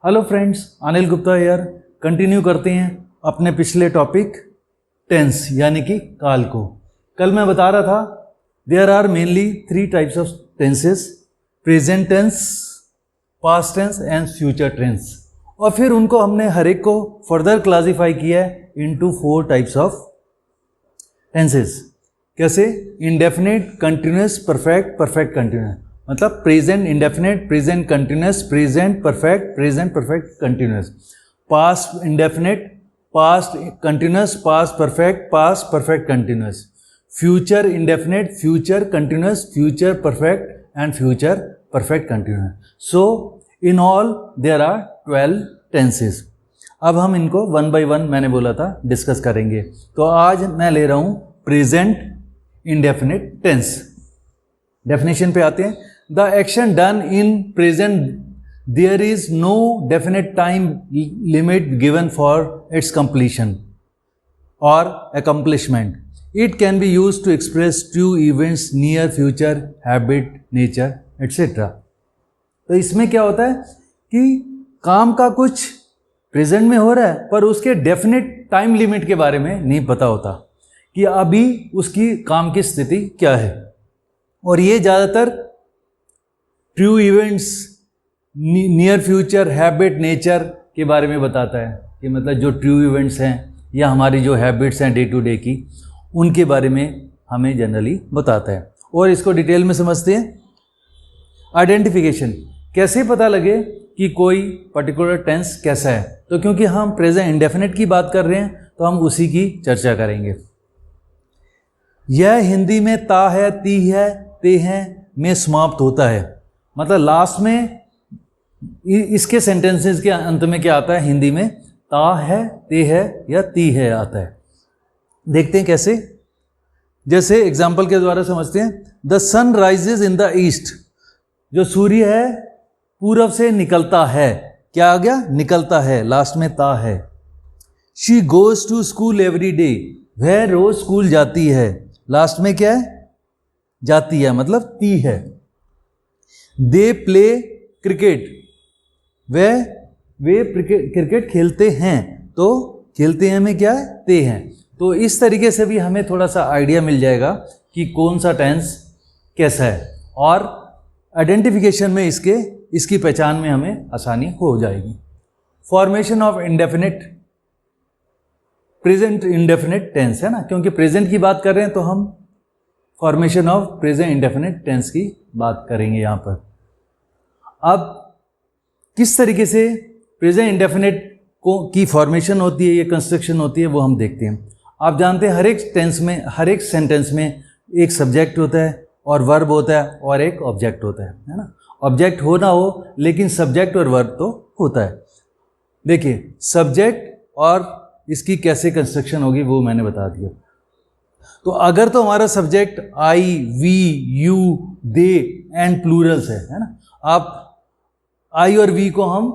Hello friends, Anil Gupta यार continue करते हैं अपने पिछले टॉपिक टेंस यानी कि काल को। कल मैं बता रहा था there are mainly 3 types of tenses, present tense, past tense and future tense. और फिर उनको हमने हर एक को फर्दर क्लासिफाई किया है इनटू 4 टाइप्स ऑफ टेंसेस। कैसे? Indefinite, continuous, perfect, perfect continuous. मतलब present indefinite, present continuous, present perfect, present perfect continuous. Past indefinite, past continuous, past perfect continuous. Future indefinite, future continuous, future perfect and future perfect continuous. So in all there are 12 tenses. अब हम इनको 1 by 1 मैंने बोला था discuss करेंगे। तो आज मैं ले रहा हूं प्रेजेंट इंडेफिनिट टेंस। डेफिनेशन पे आते हैं। The action done in present there is no definite time limit given for its completion और accomplishment. It can be use to express true events, near future, habit, nature etcetera. तो इसमें क्या होता है कि काम का कुछ प्रेजेंट में हो रहा है पर उसके डेफिनेट टाइम लिमिट के बारे में नहीं पता होता कि अभी उसकी काम की स्थिति क्या है। और ये ज़्यादातर true events, near future, habit, nature के बारे में बताता है कि मतलब जो ट्रू इवेंट्स हैं या हमारी जो हैबिट्स हैं डे टू डे की, उनके बारे में हमें जनरली बताता है। और इसको डिटेल में समझते हैं। आइडेंटिफिकेशन, कैसे पता लगे कि कोई पर्टिकुलर टेंस कैसा है? तो क्योंकि हम प्रेजेंट इंडेफिनिट की बात कर रहे हैं तो हम उसी की चर्चा करेंगे। यह हिंदी में ता है, ती है, ते हैं में समाप्त होता है। मतलब लास्ट में इसके सेंटेंसेस के अंत में क्या आता है हिंदी में? ता है, ते है या ती है आता है। देखते हैं कैसे। जैसे एग्जाम्पल के द्वारा समझते हैं। The sun rises in the east. जो सूर्य है पूरब से निकलता है। क्या आ गया? निकलता है, लास्ट में ता है। She goes to school every day. वह रोज स्कूल जाती है, लास्ट में क्या है? जाती है, मतलब ती है। They play cricket. Way cricket खेलते हैं, तो खेलते हैं में क्या है? ते हैं। तो इस तरीके से भी हमें थोड़ा सा आइडिया मिल जाएगा कि कौन सा टेंस कैसा है। और आइडेंटिफिकेशन में इसकी पहचान में हमें आसानी हो जाएगी। Formation of indefinite, present indefinite tense है ना, क्योंकि प्रेजेंट की बात कर रहे हैं तो हम formation of present indefinite tense की बात करेंगे यहाँ पर। अब किस तरीके से प्रेजेंट इंडेफिनिट की फॉर्मेशन होती है, ये कंस्ट्रक्शन होती है, वो हम देखते हैं। आप जानते हैं हर एक टेंस में, हर एक सेंटेंस में एक सब्जेक्ट होता है और वर्ब होता है और एक ऑब्जेक्ट होता है ना। ऑब्जेक्ट हो ना हो लेकिन सब्जेक्ट और वर्ब तो होता है। देखिए सब्जेक्ट और इसकी कैसे कंस्ट्रक्शन होगी वो मैंने बता दिया। तो अगर तो हमारा subject I, we, you, they and plurals है ना। आप आई और वी को हम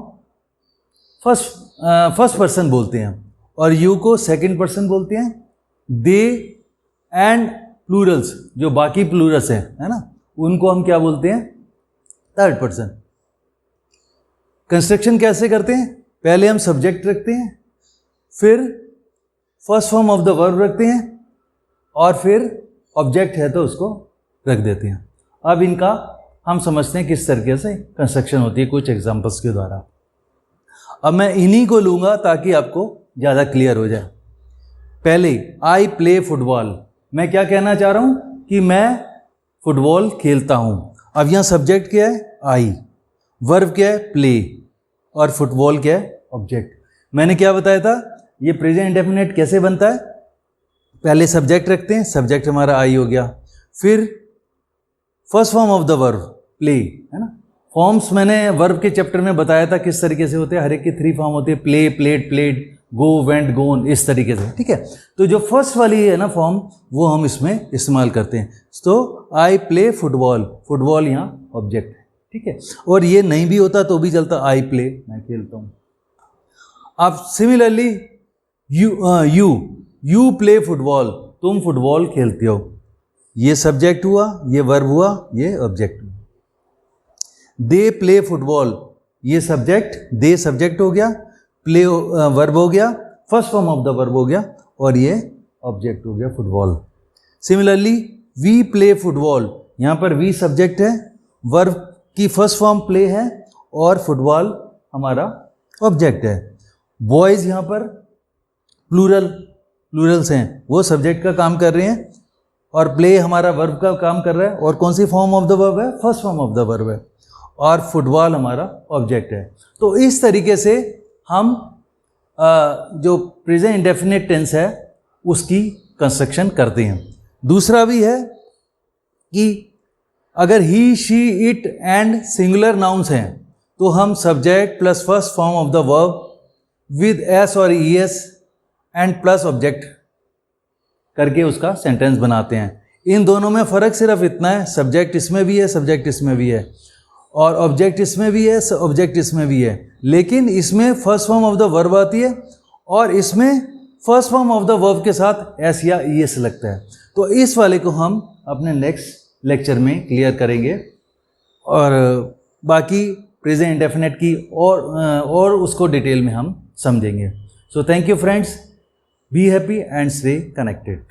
फर्स्ट पर्सन बोलते हैं और यू को सेकंड पर्सन बोलते हैं। दे एंड प्लूरल्स, जो बाकी प्लूरल्स है ना, उनको हम क्या बोलते हैं? Third person. कंस्ट्रक्शन कैसे करते हैं? पहले हम सब्जेक्ट रखते हैं, फिर first form of the verb रखते हैं और फिर ऑब्जेक्ट है तो उसको रख देते हैं। अब इनका हम समझते हैं किस तरीके से कंस्ट्रक्शन होती है कुछ एग्जांपल्स के द्वारा। अब मैं इन्हीं को लूँगा ताकि आपको ज़्यादा क्लियर हो जाए। पहले आई प्ले फुटबॉल। मैं क्या कहना चाह रहा हूँ कि मैं फुटबॉल खेलता हूँ। अब यहाँ सब्जेक्ट क्या है? आई। वर्ब क्या है? प्ले। और फुटबॉल क्या है? ऑब्जेक्ट। मैंने क्या बताया था? ये प्रेजेंट इंडेफिनिट कैसे बनता है? पहले सब्जेक्ट रखते हैं, सब्जेक्ट हमारा आई हो गया, फिर first form of the verb play है ना। फॉर्म्स मैंने वर्ब के चैप्टर में बताया था किस तरीके से होते हैं। हर एक के 3 फॉर्म होते हैं, प्ले, प्लेड, प्लेड, गो, वेंट, गोन, इस तरीके से। ठीक है, तो जो फर्स्ट वाली है ना फॉर्म, वो हम इसमें इस्तेमाल करते हैं। तो आई प्ले फुटबॉल, फुटबॉल यहाँ ऑब्जेक्ट है। ठीक है, और ये नहीं भी होता तो भी चलता, आई प्ले, मैं खेलता हूँ। अब सिमिलरली यू प्ले फुटबॉल, तुम फुटबॉल खेलते हो। ये सब्जेक्ट हुआ, ये वर्ब हुआ, ये ऑब्जेक्ट हुआ। दे प्ले फुटबॉल, ये सब्जेक्ट, दे सब्जेक्ट हो गया, प्ले वर्ब हो गया, first form of the verb हो गया, और ये ऑब्जेक्ट हो गया football. Similarly we play football, यहाँ पर वी सब्जेक्ट है, वर्ब की फर्स्ट फॉर्म प्ले है और फुटबॉल हमारा ऑब्जेक्ट है। बॉयज़ यहाँ पर प्लूरल्स हैं, वो सब्जेक्ट का काम कर रहे हैं और प्ले हमारा वर्ब का काम कर रहा है, और कौन सी फॉर्म ऑफ द वर्ब है, first form of the verb है, और फुटबॉल हमारा ऑब्जेक्ट है। तो इस तरीके से हम जो प्रेजेंट इंडेफिनिट टेंस है उसकी कंस्ट्रक्शन करते हैं। दूसरा भी है कि अगर he, she, it and singular nouns हैं तो हम subject plus first form of the verb with S और E S and plus object करके उसका सेंटेंस बनाते हैं। इन दोनों में फ़र्क सिर्फ इतना है, सब्जेक्ट इसमें भी है, सब्जेक्ट इसमें भी है, और ऑब्जेक्ट इसमें भी है, ऑब्जेक्ट इसमें भी है, लेकिन इसमें first form of the verb आती है और इसमें first form of the verb के साथ एस या ई एस लगता है। तो इस वाले को हम अपने नेक्स्ट लेक्चर में क्लियर करेंगे, और बाकी प्रेजेंट इंडेफिनिट की और उसको डिटेल में हम समझेंगे। So thank you friends, be happy and stay connected.